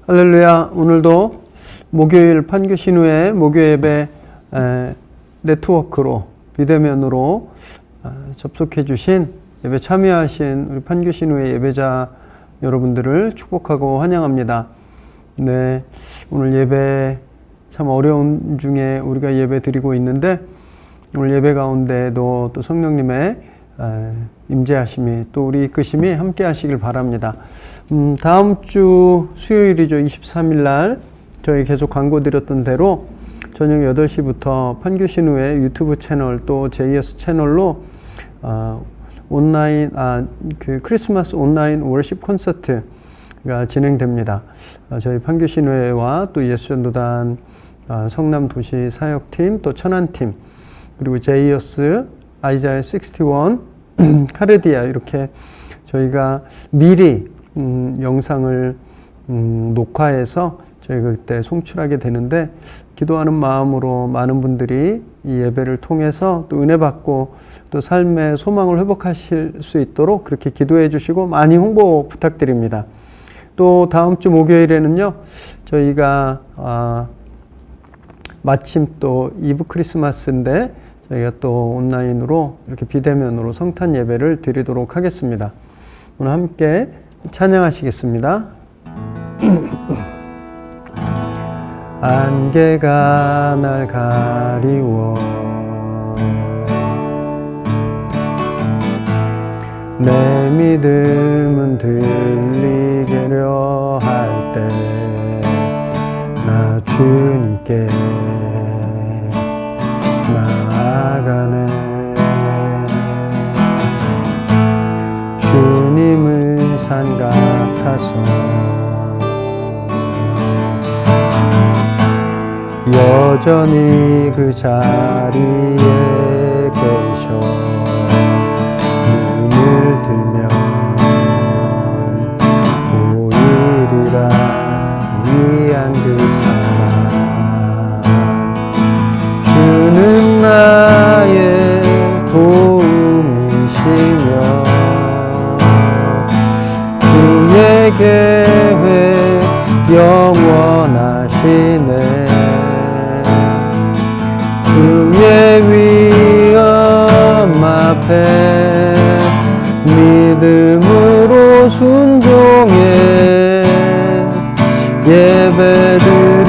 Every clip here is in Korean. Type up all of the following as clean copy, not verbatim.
할렐루야. 오늘도 목요일 판교신우의 목요예배 네트워크로 비대면으로 접속해 주신 예배 참여하신 우리 판교신우의 예배자 여러분들을 축복하고 환영합니다. 네, 오늘 예배 참 어려운 중에 우리가 예배 드리고 있는데 오늘 예배 가운데도 또 성령님의 임재하심이 또 우리 이끄심이 함께 하시길 바랍니다. 다음 주 수요일이죠. 23일 날 저희 계속 광고 드렸던 대로 저녁 8시부터 판교신우의 유튜브 채널 또 JS 채널로 온라인 크리스마스 온라인 월십 콘서트가 진행됩니다. 저희 판교신우회와 또 예수전도단 성남도시 사역팀 또 천안팀 그리고 JS 아이자야 61 카르디아 이렇게 저희가 미리 영상을 녹화해서 저희가 그때 송출하게 되는데 기도하는 마음으로 많은 분들이 이 예배를 통해서 또 은혜 받고 또 삶의 소망을 회복하실 수 있도록 그렇게 기도해 주시고 많이 홍보 부탁드립니다. 또 다음 주 목요일에는요 저희가 마침 또 이브 크리스마스인데 저희가 또 온라인으로 이렇게 비대면으로 성탄 예배를 드리도록 하겠습니다. 오늘 함께 찬양하시겠습니다. 안개가 날 가리워 내 믿음은 들리게려 할 때 나 주님께 나아가네 주님은 산 같아서 여전히 그 자리에 계셔 눈을 들면 보이리라 위한 그 사랑 주는 나의 도움이시며 주의 계획 영원하시네 주의 위엄 앞에 믿음으로 순종해 예배드리리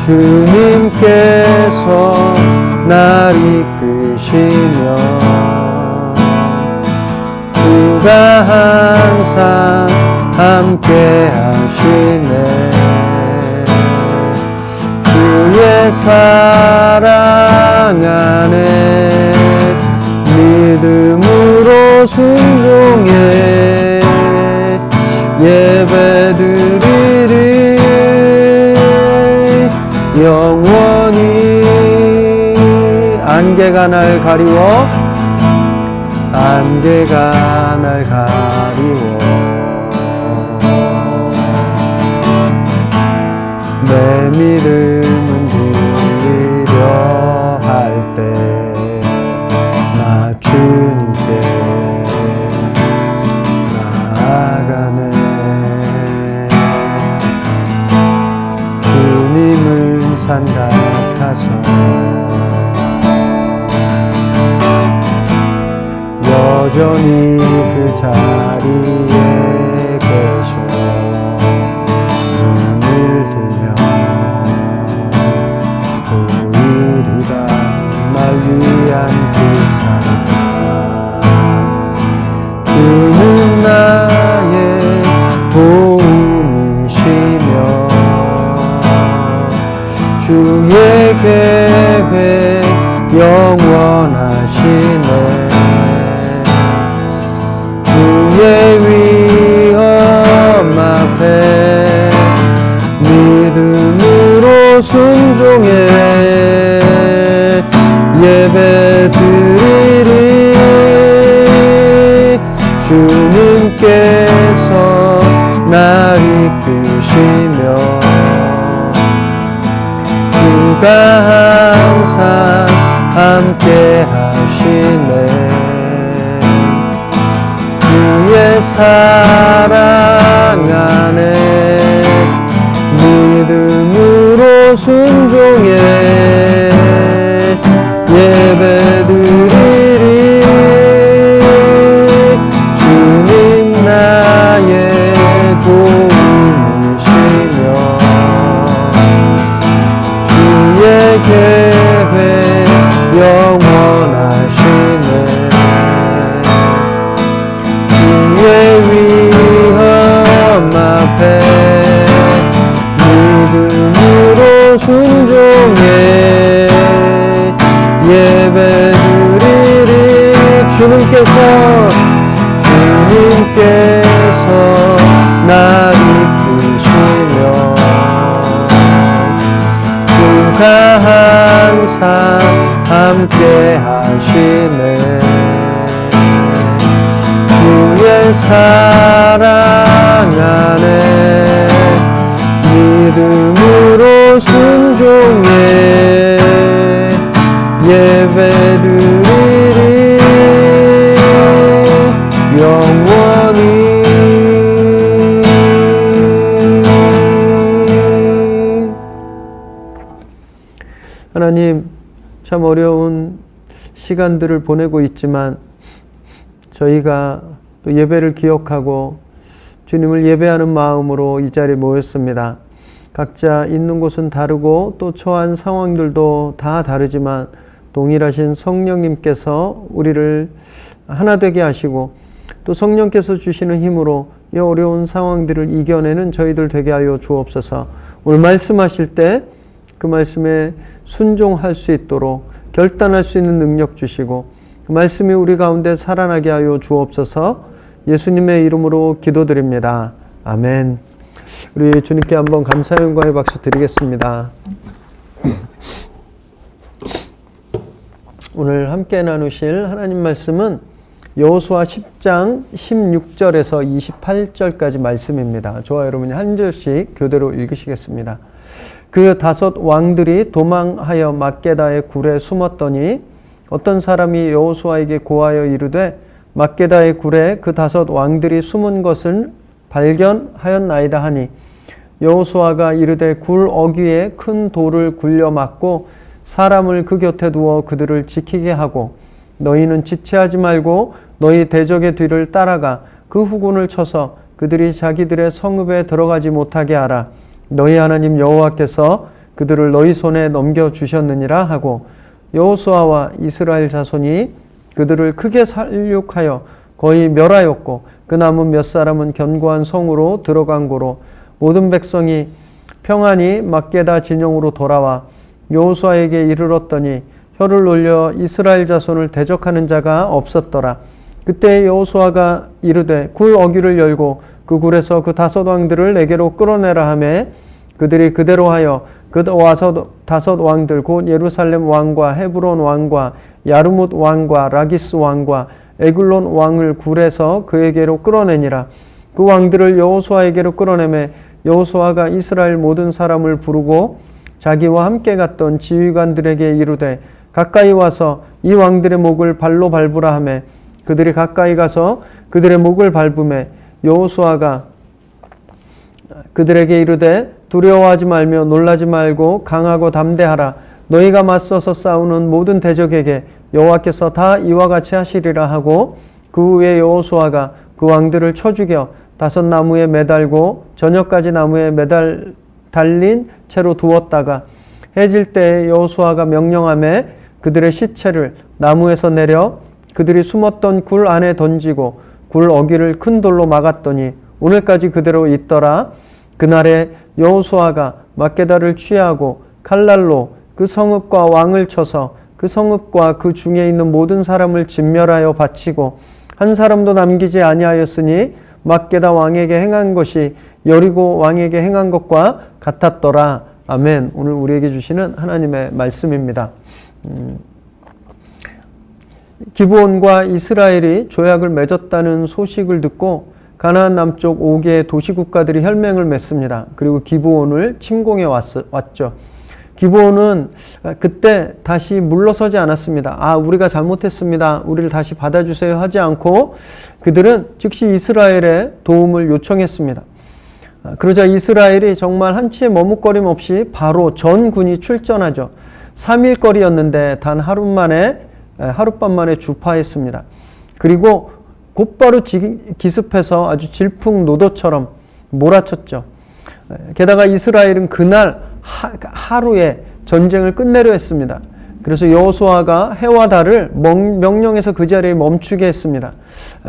주님께서 날 이끄시며 주가 항상 함께 하시네 주의 사랑 안에 믿음으로 순종해 예배드리리 영원히 안개가 날 가리워 안개가 날 가리워 내 믿음은 들리려 할 때 나 주님께 나아가네 주님은 산 같아서 여전히 그 자리에 계셔 눈을 들면 보이리라 날 위한 그 사랑 주는 나의 도움이시며 주의 계획 영원하시네 주의 위엄 앞에 믿음으로 순종해 예배드리리 주님께서 날 이끄시며 주가 항상 함께 하시네 주의 사랑 주님께서 날 이끄시며 주가 항상 함께 하시네. 주의 사랑 안에 믿음으로 순종해 예배드리리 영원히. 하나님, 참 어려운 시간들을 보내고 있지만 저희가 또 예배를 기억하고 주님을 예배하는 마음으로 이 자리에 모였습니다. 각자 있는 곳은 다르고 또 처한 상황들도 다 다르지만 동일하신 성령님께서 우리를 하나 되게 하시고 또 성령께서 주시는 힘으로 이 어려운 상황들을 이겨내는 저희들 되게 하여 주옵소서. 오늘 말씀하실 때 그 말씀에 순종할 수 있도록 결단할 수 있는 능력 주시고 그 말씀이 우리 가운데 살아나게 하여 주옵소서. 예수님의 이름으로 기도드립니다. 아멘. 우리 주님께 한번 감사의 영광의 박수 드리겠습니다. 오늘 함께 나누실 하나님 말씀은 여호수아 10장 16절에서 28절까지 말씀입니다. 저와 여러분이 한 절씩 교대로 읽으시겠습니다. 그 5 왕들이 도망하여 막게다의 굴에 숨었더니 어떤 사람이 여호수아에게 고하여 이르되 막게다의 굴에 그 5 왕들이 숨은 것을 발견하였나이다 하니 여호수아가 이르되 굴 어귀에 큰 돌을 굴려 막고 사람을 그 곁에 두어 그들을 지키게 하고 너희는 지체하지 말고 너희 대적의 뒤를 따라가 그 후군을 쳐서 그들이 자기들의 성읍에 들어가지 못하게 하라. 너희 하나님 여호와께서 그들을 너희 손에 넘겨주셨느니라 하고 여호수아와 이스라엘 자손이 그들을 크게 살육하여 거의 멸하였고 그 남은 몇 사람은 견고한 성으로 들어간 고로 모든 백성이 평안히 막게다 진영으로 돌아와 여호수아에게 이르렀더니 혀를 놀려 이스라엘 자손을 대적하는 자가 없었더라. 그때 여호수아가 이르되 굴 어귀를 열고 그 굴에서 그 5 왕들을 내게로 끌어내라 하매 그들이 그대로 하여 그 와서 5 왕들 곧 예루살렘 왕과 헤브론 왕과 야르뭇 왕과 라기스 왕과 에글론 왕을 굴에서 그에게로 끌어내니라. 그 왕들을 여호수아에게로 끌어내매 여호수아가 이스라엘 모든 사람을 부르고 자기와 함께 갔던 지휘관들에게 이르되 가까이 와서 이 왕들의 목을 발로 밟으라 하매 그들이 가까이 가서 그들의 목을 밟으매 여호수아가 그들에게 이르되 두려워하지 말며 놀라지 말고 강하고 담대하라. 너희가 맞서서 싸우는 모든 대적에게 여호와께서 다 이와 같이 하시리라 하고 그 후에 여호수아가 그 왕들을 쳐 죽여 5 나무에 매달고 저녁까지 나무에 달린 채로 두었다가 해질 때에 여호수아가 명령하매 그들의 시체를 나무에서 내려 그들이 숨었던 굴 안에 던지고 굴 어귀를 큰 돌로 막았더니 오늘까지 그대로 있더라. 그날에 여호수아가 막게다를 취하고 칼날로 그 성읍과 왕을 쳐서 그 성읍과 그 중에 있는 모든 사람을 진멸하여 바치고 한 사람도 남기지 아니하였으니 막게다 왕에게 행한 것이 여리고 왕에게 행한 것과 같았더라. 아멘. 오늘 우리에게 주시는 하나님의 말씀입니다. 기브온과 이스라엘이 조약을 맺었다는 소식을 듣고 가나안 남쪽 5개의 도시국가들이 혈맹을 맺습니다. 그리고 기브온을 침공해 왔죠. 기브온은 그때 다시 물러서지 않았습니다. 우리가 잘못했습니다. 우리를 다시 받아주세요 하지 않고 그들은 즉시 이스라엘의 도움을 요청했습니다. 그러자 이스라엘이 정말 한치의 머뭇거림 없이 바로 전군이 출전하죠. 3일 거리였는데 단 하룻밤 만에 주파했습니다. 그리고 곧바로 기습해서 아주 질풍노도처럼 몰아쳤죠. 게다가 이스라엘은 그날 하루에 전쟁을 끝내려 했습니다. 그래서 여호수아가 해와 달을 명령해서 그 자리에 멈추게 했습니다.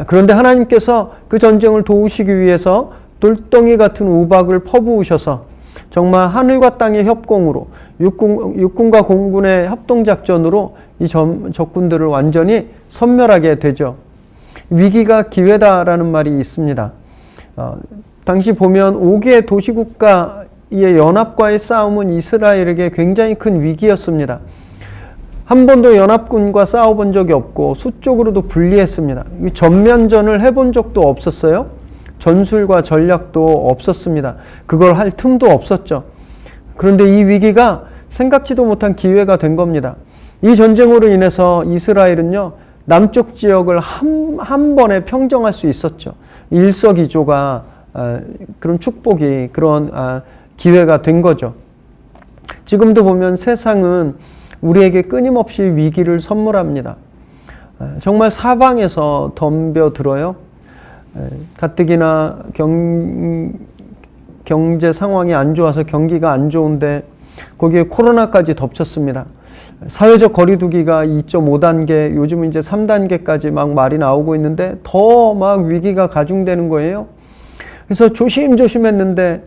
그런데 하나님께서 그 전쟁을 도우시기 위해서 돌덩이 같은 우박을 퍼부으셔서 정말 하늘과 땅의 협공으로 육군과 공군의 협동작전으로 이 적군들을 완전히 섬멸하게 되죠. 위기가 기회다라는 말이 있습니다. 당시 보면 5개 도시국가의 연합과의 싸움은 이스라엘에게 굉장히 큰 위기였습니다. 한 번도 연합군과 싸워본 적이 없고 수적으로도 불리했습니다. 전면전을 해본 적도 없었어요. 전술과 전략도 없었습니다. 그걸 할 틈도 없었죠. 그런데 이 위기가 생각지도 못한 기회가 된 겁니다. 이 전쟁으로 인해서 이스라엘은요, 남쪽 지역을 한 번에 평정할 수 있었죠. 일석이조가 그런 축복이, 그런 기회가 된 거죠. 지금도 보면 세상은 우리에게 끊임없이 위기를 선물합니다. 정말 사방에서 덤벼들어요. 가뜩이나 경제 상황이 안 좋아서 경기가 안 좋은데 거기에 코로나까지 덮쳤습니다. 사회적 거리두기가 2.5단계, 요즘은 이제 3단계까지 막 말이 나오고 있는데 더 막 위기가 가중되는 거예요. 그래서 조심조심했는데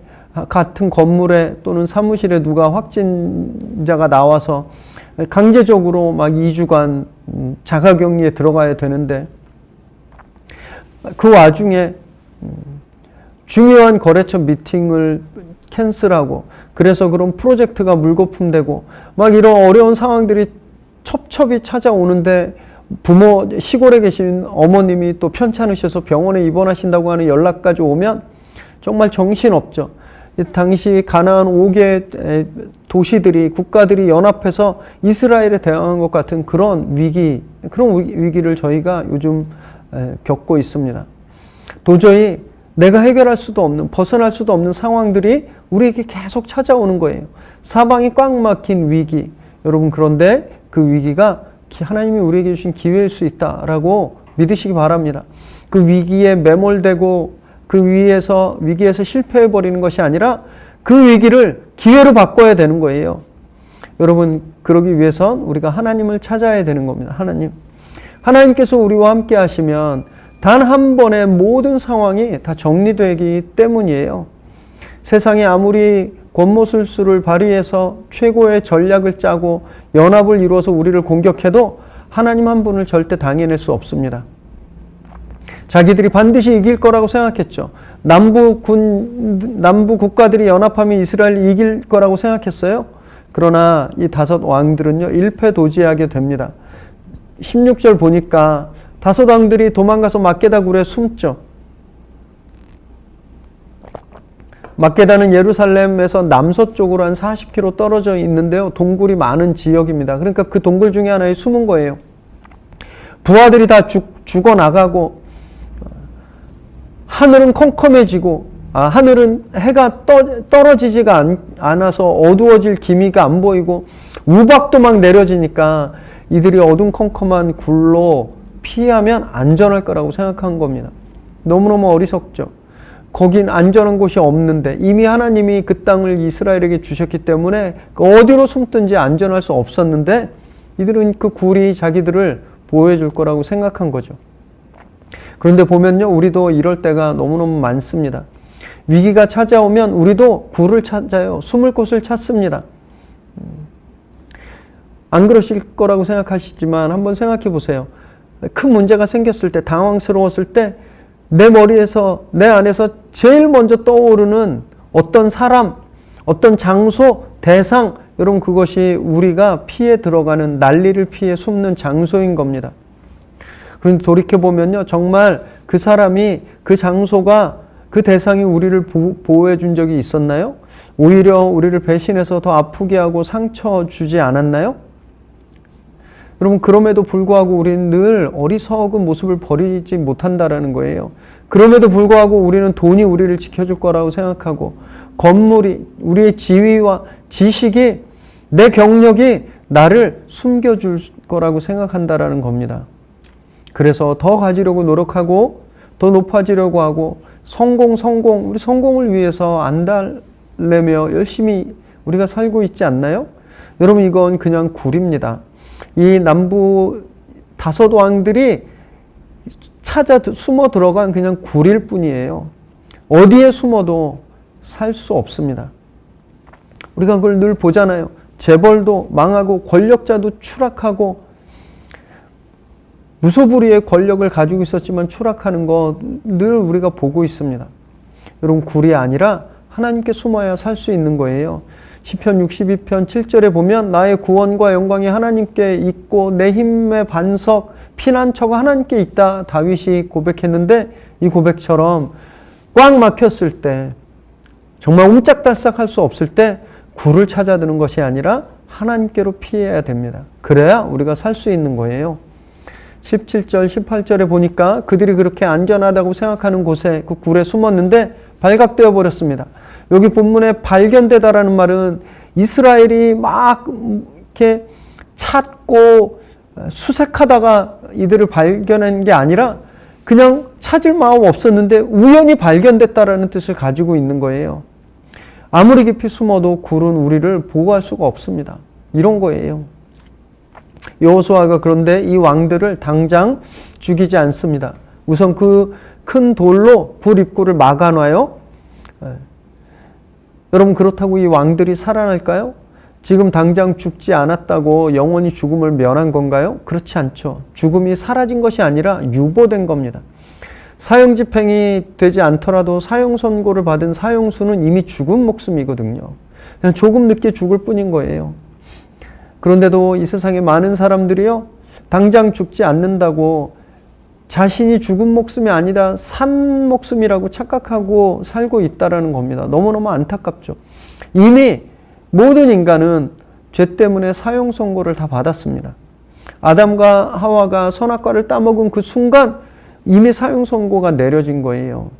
같은 건물에 또는 사무실에 누가 확진자가 나와서 강제적으로 막 2주간 자가격리에 들어가야 되는데 그 와중에 중요한 거래처 미팅을 캔슬하고 그래서 그런 프로젝트가 물거품되고 막 이런 어려운 상황들이 첩첩이 찾아오는데 부모, 시골에 계신 어머님이 또 편찮으셔서 병원에 입원하신다고 하는 연락까지 오면 정말 정신없죠. 당시 가나안 5개 도시들이, 국가들이 연합해서 이스라엘에 대항한 것 같은 그런 위기를 저희가 요즘 겪고 있습니다. 도저히 내가 해결할 수도 없는, 벗어날 수도 없는 상황들이 우리에게 계속 찾아오는 거예요. 사방이 꽉 막힌 위기. 여러분, 그런데 그 위기가 하나님이 우리에게 주신 기회일 수 있다라고 믿으시기 바랍니다. 그 위기에 매몰되고 그 위기에서 실패해버리는 것이 아니라 그 위기를 기회로 바꿔야 되는 거예요. 여러분, 그러기 위해선 우리가 하나님을 찾아야 되는 겁니다. 하나님께서 우리와 함께 하시면 단 한 번에 모든 상황이 다 정리되기 때문이에요. 세상에 아무리 권모술수를 발휘해서 최고의 전략을 짜고 연합을 이루어서 우리를 공격해도 하나님 한 분을 절대 당해낼 수 없습니다. 자기들이 반드시 이길 거라고 생각했죠. 남부 국가들이 연합하면 이스라엘이 이길 거라고 생각했어요. 그러나 이 5 왕들은요, 일패도지하게 됩니다. 16절 보니까 5 왕들이 도망가서 막게다 굴에 숨죠. 막게다는 예루살렘에서 남서쪽으로 한 40km 떨어져 있는데요, 동굴이 많은 지역입니다. 그러니까 그 동굴 중에 하나에 숨은 거예요. 부하들이 다 죽어나가고 하늘은 컴컴해지고 하늘은 해가 떨어지지가 않아서 어두워질 기미가 안 보이고 우박도 막 내려지니까 이들이 어둠컴컴한 굴로 피하면 안전할 거라고 생각한 겁니다. 너무너무 어리석죠. 거긴 안전한 곳이 없는데 이미 하나님이 그 땅을 이스라엘에게 주셨기 때문에 어디로 숨든지 안전할 수 없었는데 이들은 그 굴이 자기들을 보호해 줄 거라고 생각한 거죠. 그런데 보면요, 우리도 이럴 때가 너무너무 많습니다. 위기가 찾아오면 우리도 굴을 찾아요. 숨을 곳을 찾습니다. 안 그러실 거라고 생각하시지만 한번 생각해 보세요. 큰 문제가 생겼을 때, 당황스러웠을 때 내 머리에서, 내 안에서 제일 먼저 떠오르는 어떤 사람, 어떤 장소, 대상, 여러분, 그것이 우리가 피해 들어가는, 난리를 피해 숨는 장소인 겁니다. 그런데 돌이켜보면요, 정말 그 사람이, 그 장소가, 그 대상이 우리를 보호해 준 적이 있었나요? 오히려 우리를 배신해서 더 아프게 하고 상처 주지 않았나요? 여러분, 그럼에도 불구하고 우리는 늘 어리석은 모습을 버리지 못한다라는 거예요. 그럼에도 불구하고 우리는 돈이 우리를 지켜줄 거라고 생각하고, 건물이, 우리의 지위와 지식이, 내 경력이 나를 숨겨줄 거라고 생각한다라는 겁니다. 그래서 더 가지려고 노력하고, 더 높아지려고 하고, 우리 성공을 위해서 안달내며 열심히 우리가 살고 있지 않나요? 여러분, 이건 그냥 굴입니다. 이 남부 5 왕들이 숨어 들어간 그냥 굴일 뿐이에요. 어디에 숨어도 살 수 없습니다. 우리가 그걸 늘 보잖아요. 재벌도 망하고 권력자도 추락하고 무소불위의 권력을 가지고 있었지만 추락하는 거 늘 우리가 보고 있습니다. 여러분, 굴이 아니라 하나님께 숨어야 살 수 있는 거예요. 시편 62편 7절에 보면 나의 구원과 영광이 하나님께 있고 내 힘의 반석 피난처가 하나님께 있다, 다윗이 고백했는데, 이 고백처럼 꽉 막혔을 때, 정말 옴짝달싹할 수 없을 때 굴을 찾아드는 것이 아니라 하나님께로 피해야 됩니다. 그래야 우리가 살 수 있는 거예요. 17절 18절에 보니까 그들이 그렇게 안전하다고 생각하는 곳에 그 굴에 숨었는데 발각되어 버렸습니다. 여기 본문에 발견되다라는 말은 이스라엘이 막 이렇게 찾고 수색하다가 이들을 발견한 게 아니라 그냥 찾을 마음 없었는데 우연히 발견됐다라는 뜻을 가지고 있는 거예요. 아무리 깊이 숨어도 굴은 우리를 보호할 수가 없습니다. 이런 거예요. 여호수아가 그런데 이 왕들을 당장 죽이지 않습니다. 우선 그 큰 돌로 굴 입구를 막아놔요. 여러분, 그렇다고 이 왕들이 살아날까요? 지금 당장 죽지 않았다고 영원히 죽음을 면한 건가요? 그렇지 않죠. 죽음이 사라진 것이 아니라 유보된 겁니다. 사형집행이 되지 않더라도 사형선고를 받은 사형수는 이미 죽은 목숨이거든요. 그냥 조금 늦게 죽을 뿐인 거예요. 그런데도 이 세상에 많은 사람들이요, 당장 죽지 않는다고 자신이 죽은 목숨이 아니라 산 목숨이라고 착각하고 살고 있다는 겁니다. 너무너무 안타깝죠. 이미 모든 인간은 죄 때문에 사형 선고를 다 받았습니다. 아담과 하와가 선악과를 따먹은 그 순간 이미 사형 선고가 내려진 거예요.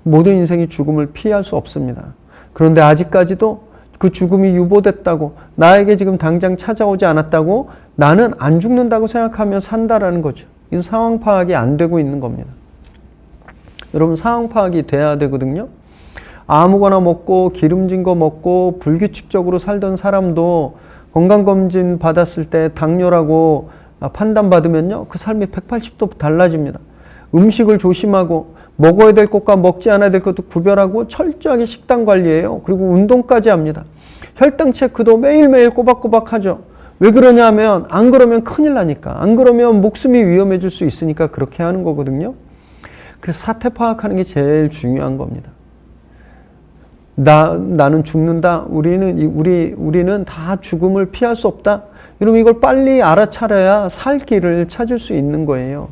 모든 인생이 죽음을 피할 수 없습니다. 그런데 아직까지도 그 죽음이 유보됐다고, 나에게 지금 당장 찾아오지 않았다고, 나는 안 죽는다고 생각하며 산다라는 거죠. 이 상황 파악이 안 되고 있는 겁니다. 여러분, 상황 파악이 돼야 되거든요. 아무거나 먹고 기름진 거 먹고 불규칙적으로 살던 사람도 건강검진 받았을 때 당뇨라고 판단받으면요, 그 삶이 180도 달라집니다. 음식을 조심하고 먹어야 될 것과 먹지 않아야 될 것도 구별하고 철저하게 식단 관리해요. 그리고 운동까지 합니다. 혈당 체크도 매일매일 꼬박꼬박 하죠. 왜 그러냐면 안 그러면 큰일 나니까, 안 그러면 목숨이 위험해질 수 있으니까 그렇게 하는 거거든요. 그래서 사태 파악하는 게 제일 중요한 겁니다. 나는 죽는다. 우리는 다 죽음을 피할 수 없다. 여러분, 이걸 빨리 알아차려야 살 길을 찾을 수 있는 거예요.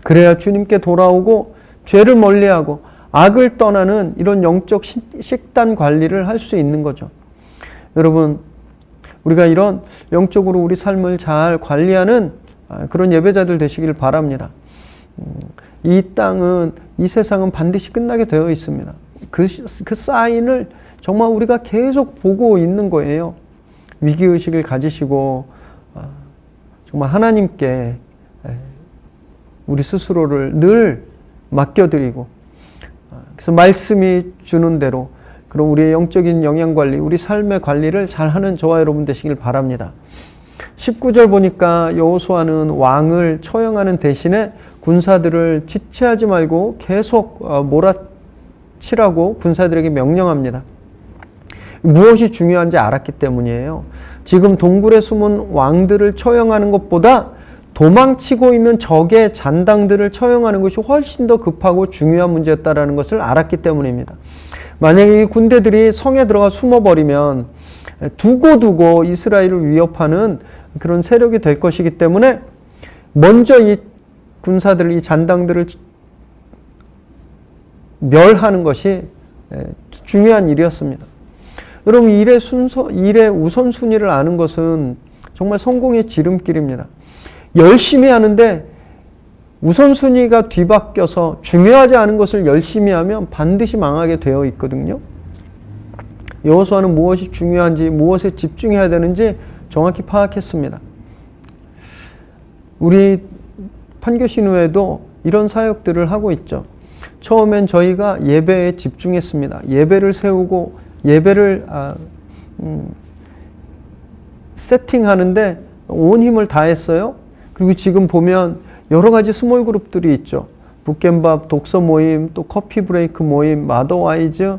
그래야 주님께 돌아오고 죄를 멀리하고 악을 떠나는 이런 영적 식단 관리를 할 수 있는 거죠. 여러분, 우리가 이런 영적으로 우리 삶을 잘 관리하는 그런 예배자들 되시길 바랍니다. 이 땅은, 이 세상은 반드시 끝나게 되어 있습니다. 그 사인을 정말 우리가 계속 보고 있는 거예요. 위기의식을 가지시고 정말 하나님께 우리 스스로를 늘 맡겨드리고, 그래서 말씀이 주는 대로 그럼 우리의 영적인 영양관리, 우리 삶의 관리를 잘하는 저와 여러분 되시길 바랍니다. 19절 보니까 여호수아는 왕을 처형하는 대신에 군사들을 지체하지 말고 계속 몰아치라고 군사들에게 명령합니다. 무엇이 중요한지 알았기 때문이에요. 지금 동굴에 숨은 왕들을 처형하는 것보다 도망치고 있는 적의 잔당들을 처형하는 것이 훨씬 더 급하고 중요한 문제였다는 것을 알았기 때문입니다. 만약에 이 군대들이 성에 들어가 숨어버리면 두고두고 이스라엘을 위협하는 그런 세력이 될 것이기 때문에 먼저 이 군사들, 이 잔당들을 멸하는 것이 중요한 일이었습니다. 여러분, 일의 우선순위를 아는 것은 정말 성공의 지름길입니다. 열심히 하는데 우선순위가 뒤바뀌어서 중요하지 않은 것을 열심히 하면 반드시 망하게 되어 있거든요. 여호수아는 무엇이 중요한지, 무엇에 집중해야 되는지 정확히 파악했습니다. 우리 판교신후에도 이런 사역들을 하고 있죠. 처음엔 저희가 예배에 집중했습니다. 예배를 세우고 예배를 세팅하는데 온 힘을 다했어요. 그리고 지금 보면 여러 가지 스몰 그룹들이 있죠. 북겜밥 독서 모임, 또 커피 브레이크 모임, 마더와이즈,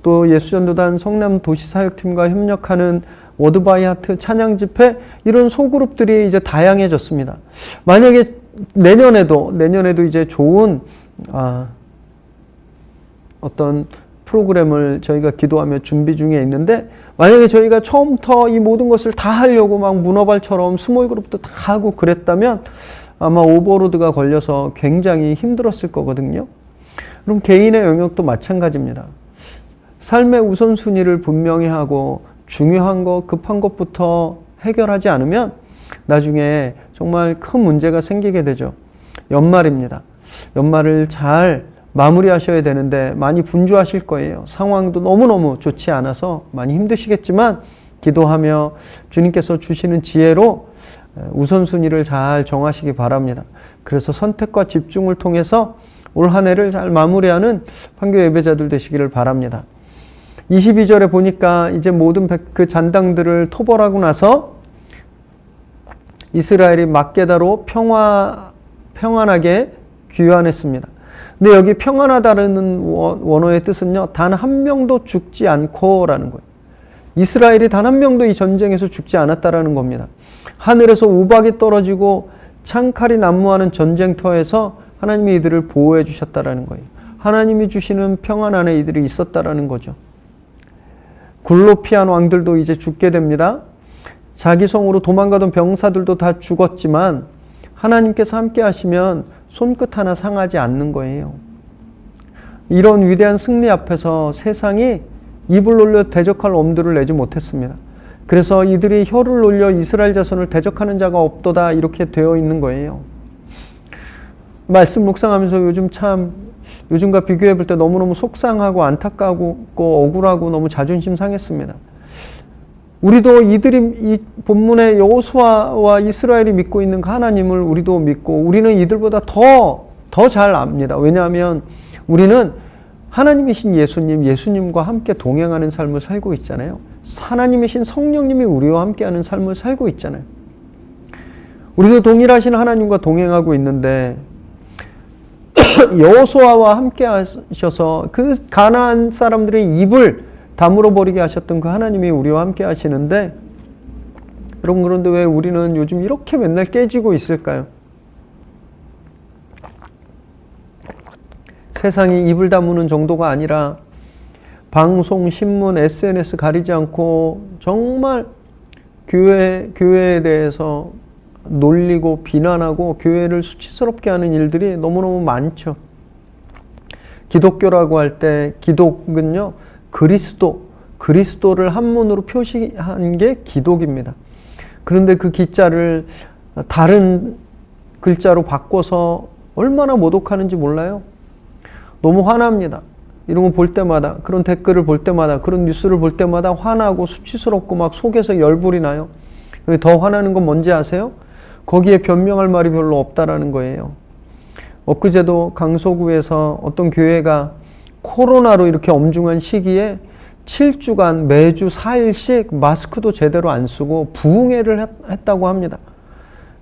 또 예수전도단 성남 도시사역팀과 협력하는 워드바이 하트 찬양 집회, 이런 소그룹들이 이제 다양해졌습니다. 만약에 내년에도 이제 좋은 어떤 프로그램을 저희가 기도하며 준비 중에 있는데, 만약에 저희가 처음부터 이 모든 것을 다 하려고 막 문어발처럼 스몰 그룹도 다 하고 그랬다면 아마 오버로드가 걸려서 굉장히 힘들었을 거거든요. 그럼 개인의 영역도 마찬가지입니다. 삶의 우선순위를 분명히 하고 중요한 것, 급한 것부터 해결하지 않으면 나중에 정말 큰 문제가 생기게 되죠. 연말입니다. 연말을 잘 마무리하셔야 되는데 많이 분주하실 거예요. 상황도 너무너무 좋지 않아서 많이 힘드시겠지만 기도하며 주님께서 주시는 지혜로 우선순위를 잘 정하시기 바랍니다. 그래서 선택과 집중을 통해서 올 한 해를 잘 마무리하는 판교 예배자들 되시기를 바랍니다. 22절에 보니까 이제 모든 그 잔당들을 토벌하고 나서 이스라엘이 막게다로 평안하게 귀환했습니다. 근데 여기 평안하다는 원어의 뜻은요, 단 한 명도 죽지 않고라는 거예요. 이스라엘이 단 한 명도 이 전쟁에서 죽지 않았다라는 겁니다. 하늘에서 우박이 떨어지고 창칼이 난무하는 전쟁터에서 하나님이 이들을 보호해 주셨다라는 거예요. 하나님이 주시는 평안 안에 이들이 있었다라는 거죠. 굴로 피한 왕들도 이제 죽게 됩니다. 자기 성으로 도망가던 병사들도 다 죽었지만 하나님께서 함께 하시면 손끝 하나 상하지 않는 거예요. 이런 위대한 승리 앞에서 세상이 입을 놀려 대적할 엄두를 내지 못했습니다. 그래서 이들이 혀를 놀려 이스라엘 자손을 대적하는 자가 없도다 이렇게 되어 있는 거예요. 말씀 묵상하면서 요즘과 비교해 볼 때 너무너무 속상하고 안타까우고 억울하고 너무 자존심 상했습니다. 우리도 이들이 이 본문의 여호수아와 이스라엘이 믿고 있는 그 하나님을 우리도 믿고 우리는 이들보다 더 잘 압니다. 왜냐하면 우리는 하나님이신 예수님과 함께 동행하는 삶을 살고 있잖아요. 하나님이신 성령님이 우리와 함께하는 삶을 살고 있잖아요. 우리도 동일하신 하나님과 동행하고 있는데 여호수아와 함께 하셔서 그 가나안 사람들의 입을 다물어 버리게 하셨던 그 하나님이 우리와 함께 하시는데, 여러분 그런데 왜 우리는 요즘 이렇게 맨날 깨지고 있을까요? 세상이 입을 다무는 정도가 아니라 방송, 신문, SNS 가리지 않고 정말 교회에 대해서 놀리고 비난하고 교회를 수치스럽게 하는 일들이 너무너무 많죠. 기독교라고 할 때 기독은요, 그리스도를 한문으로 표시한 게 기독입니다. 그런데 그 기자를 다른 글자로 바꿔서 얼마나 모독하는지 몰라요? 너무 화납니다. 이런 거 볼 때마다, 그런 댓글을 볼 때마다, 그런 뉴스를 볼 때마다 화나고 수치스럽고 막 속에서 열불이 나요. 더 화나는 건 뭔지 아세요? 거기에 변명할 말이 별로 없다라는 거예요. 엊그제도 강서구에서 어떤 교회가 코로나로 이렇게 엄중한 시기에 7주간 매주 4일씩 마스크도 제대로 안 쓰고 부흥회를 했다고 합니다.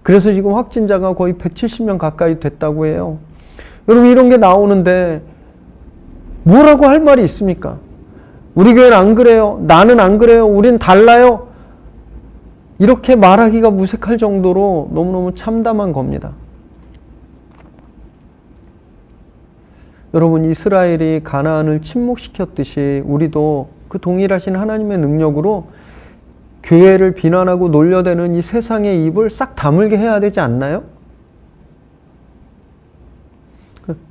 그래서 지금 확진자가 거의 170명 가까이 됐다고 해요. 여러분 이런 게 나오는데 뭐라고 할 말이 있습니까? 우리 교회는 안 그래요. 나는 안 그래요. 우린 달라요. 이렇게 말하기가 무색할 정도로 너무너무 참담한 겁니다. 여러분 이스라엘이 가나안을 침묵시켰듯이 우리도 그 동일하신 하나님의 능력으로 교회를 비난하고 놀려대는 이 세상의 입을 싹 다물게 해야 되지 않나요?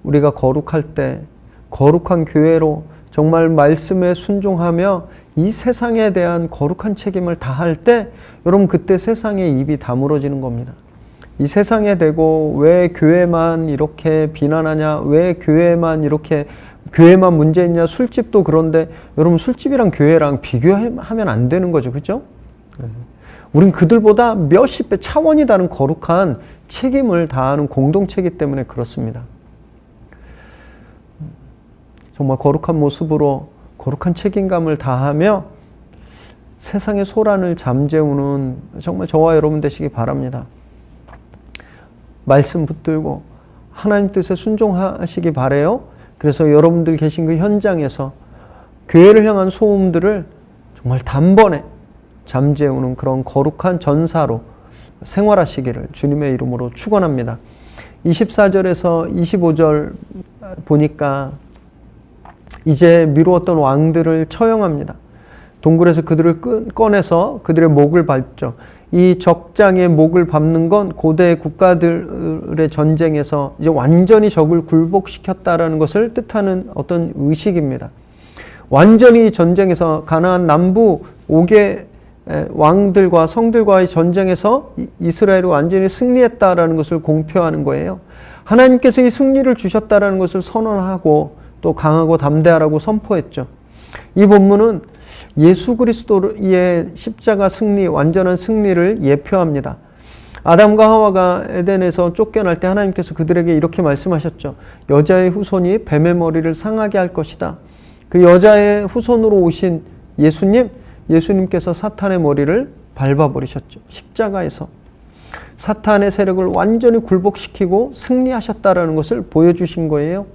우리가 거룩할 때 거룩한 교회로 정말 말씀에 순종하며 이 세상에 대한 거룩한 책임을 다할 때 여러분 그때 세상의 입이 다물어지는 겁니다. 이 세상에 대고 왜 교회만 이렇게 비난하냐, 왜 교회만 문제 있냐, 술집도 그런데 여러분 술집이랑 교회랑 비교하면 안 되는 거죠. 그죠? 우린 그들보다 몇십 배 차원이 다른 거룩한 책임을 다하는 공동체이기 때문에 그렇습니다. 정말 거룩한 모습으로 거룩한 책임감을 다하며 세상의 소란을 잠재우는 정말 저와 여러분 되시기 바랍니다. 말씀 붙들고 하나님 뜻에 순종하시기 바라요. 그래서 여러분들 계신 그 현장에서 교회를 향한 소음들을 정말 단번에 잠재우는 그런 거룩한 전사로 생활하시기를 주님의 이름으로 축원합니다. 24절에서 25절 보니까 이제 미루었던 왕들을 처형합니다. 동굴에서 그들을 꺼내서 그들의 목을 밟죠. 이 적장의 목을 밟는 건 고대 국가들의 전쟁에서 이제 완전히 적을 굴복시켰다라는 것을 뜻하는 어떤 의식입니다. 완전히 전쟁에서 가나안 남부 5개 왕들과 성들과의 전쟁에서 이스라엘이 완전히 승리했다라는 것을 공표하는 거예요. 하나님께서 이 승리를 주셨다라는 것을 선언하고 또 강하고 담대하라고 선포했죠. 이 본문은 예수 그리스도의 십자가 승리, 완전한 승리를 예표합니다. 아담과 하와가 에덴에서 쫓겨날 때 하나님께서 그들에게 이렇게 말씀하셨죠. 여자의 후손이 뱀의 머리를 상하게 할 것이다. 그 여자의 후손으로 오신 예수님께서 사탄의 머리를 밟아버리셨죠. 십자가에서 사탄의 세력을 완전히 굴복시키고 승리하셨다라는 것을 보여주신 거예요.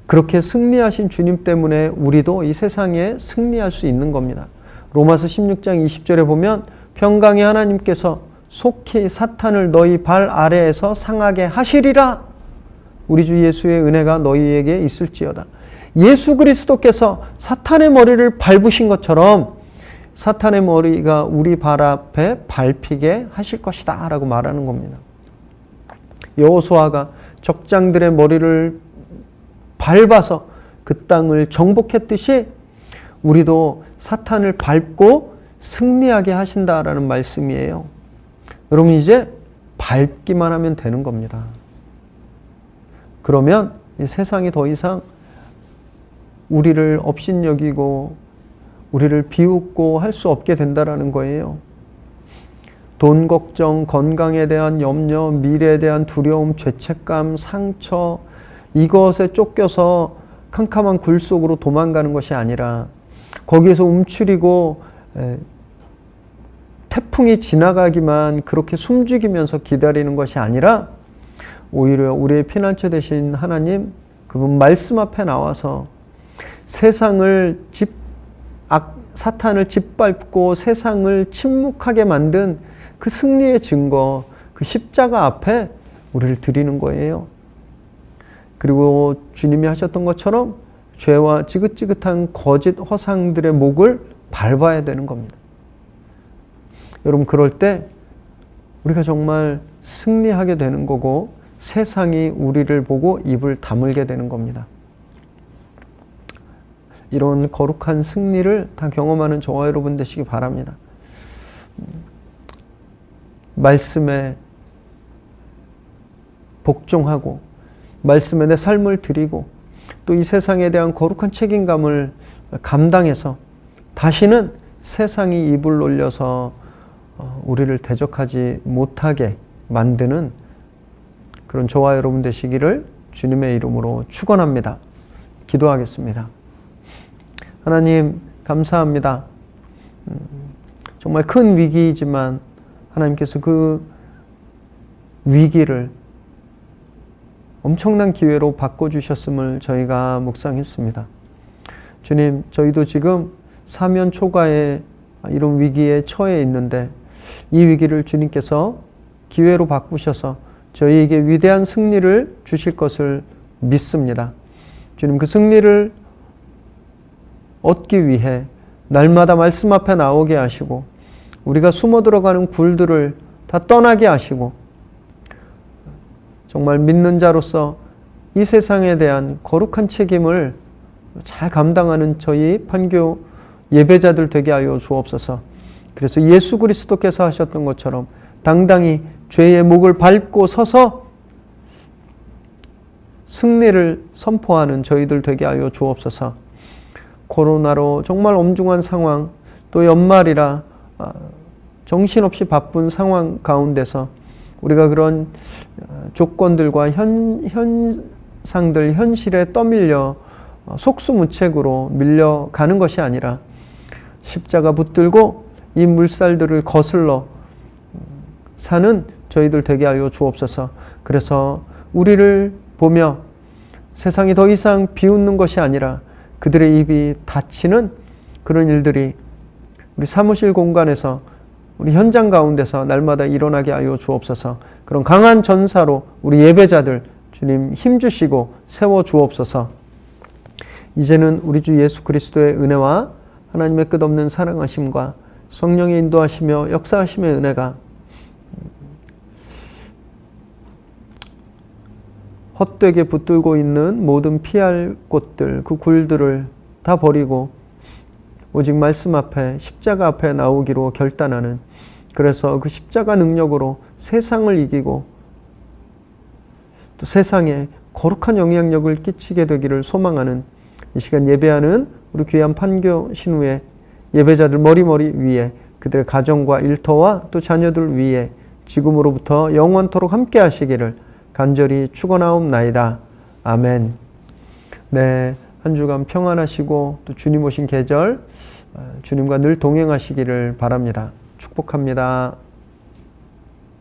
그렇게 승리하신 주님 때문에 우리도 이 세상에 승리할 수 있는 겁니다. 로마서 16장 20절에 보면 평강의 하나님께서 속히 사탄을 너희 발 아래에서 상하게 하시리라. 우리 주 예수의 은혜가 너희에게 있을지어다. 예수 그리스도께서 사탄의 머리를 밟으신 것처럼 사탄의 머리가 우리 발 앞에 밟히게 하실 것이다 라고 말하는 겁니다. 여호수아가 적장들의 머리를 밟아서 그 땅을 정복했듯이 우리도 사탄을 밟고 승리하게 하신다라는 말씀이에요. 여러분 이제 밟기만 하면 되는 겁니다. 그러면 이 세상이 더 이상 우리를 업신여기고 우리를 비웃고 할 수 없게 된다라는 거예요. 돈 걱정, 건강에 대한 염려, 미래에 대한 두려움, 죄책감, 상처 이것에 쫓겨서 캄캄한 굴 속으로 도망가는 것이 아니라 거기에서 움츠리고 태풍이 지나가기만 그렇게 숨죽이면서 기다리는 것이 아니라 오히려 우리의 피난처 되신 하나님 그분 말씀 앞에 나와서 사탄을 짓밟고 세상을 침묵하게 만든 그 승리의 증거, 그 십자가 앞에 우리를 드리는 거예요. 그리고 주님이 하셨던 것처럼 죄와 지긋지긋한 거짓 허상들의 목을 밟아야 되는 겁니다. 여러분 그럴 때 우리가 정말 승리하게 되는 거고 세상이 우리를 보고 입을 다물게 되는 겁니다. 이런 거룩한 승리를 다 경험하는 저와 여러분 되시기 바랍니다. 말씀에 복종하고 말씀에 내 삶을 드리고 또 이 세상에 대한 거룩한 책임감을 감당해서 다시는 세상이 입을 놀려서 우리를 대적하지 못하게 만드는 그런 저와 여러분 되시기를 주님의 이름으로 축원합니다. 기도하겠습니다. 하나님 감사합니다. 정말 큰 위기이지만 하나님께서 그 위기를 엄청난 기회로 바꿔주셨음을 저희가 묵상했습니다. 주님, 저희도 지금 사면 초가에 이런 위기에 처해 있는데 이 위기를 주님께서 기회로 바꾸셔서 저희에게 위대한 승리를 주실 것을 믿습니다. 주님, 그 승리를 얻기 위해 날마다 말씀 앞에 나오게 하시고 우리가 숨어 들어가는 굴들을 다 떠나게 하시고 정말 믿는 자로서 이 세상에 대한 거룩한 책임을 잘 감당하는 저희 판교 예배자들 되게 하여 주옵소서. 그래서 예수 그리스도께서 하셨던 것처럼 당당히 죄의 목을 밟고 서서 승리를 선포하는 저희들 되게 하여 주옵소서. 코로나로 정말 엄중한 상황, 또 연말이라 정신없이 바쁜 상황 가운데서 우리가 그런 조건들과 현상들, 현실에 떠밀려 속수무책으로 밀려가는 것이 아니라 십자가 붙들고 이 물살들을 거슬러 사는 저희들 되게 하여 주옵소서. 그래서 우리를 보며 세상이 더 이상 비웃는 것이 아니라 그들의 입이 닫히는 그런 일들이 우리 사무실 공간에서 우리 현장 가운데서 날마다 일어나게 하여 주옵소서. 그런 강한 전사로 우리 예배자들 주님 힘주시고 세워주옵소서. 이제는 우리 주 예수 그리스도의 은혜와 하나님의 끝없는 사랑하심과 성령의 인도하시며 역사하심의 은혜가 헛되게 붙들고 있는 모든 피할 곳들, 그 굴들을 다 버리고 오직 말씀 앞에, 십자가 앞에 나오기로 결단하는, 그래서 그 십자가 능력으로 세상을 이기고 또 세상에 거룩한 영향력을 끼치게 되기를 소망하는 이 시간 예배하는 우리 귀한 판교 신우의 예배자들 머리머리 위에, 그들의 가정과 일터와 또 자녀들 위에 지금으로부터 영원토록 함께 하시기를 간절히 축원하옵나이다. 아멘. 네, 한 주간 평안하시고 또 주님 오신 계절 주님과 늘 동행하시기를 바랍니다. 축복합니다.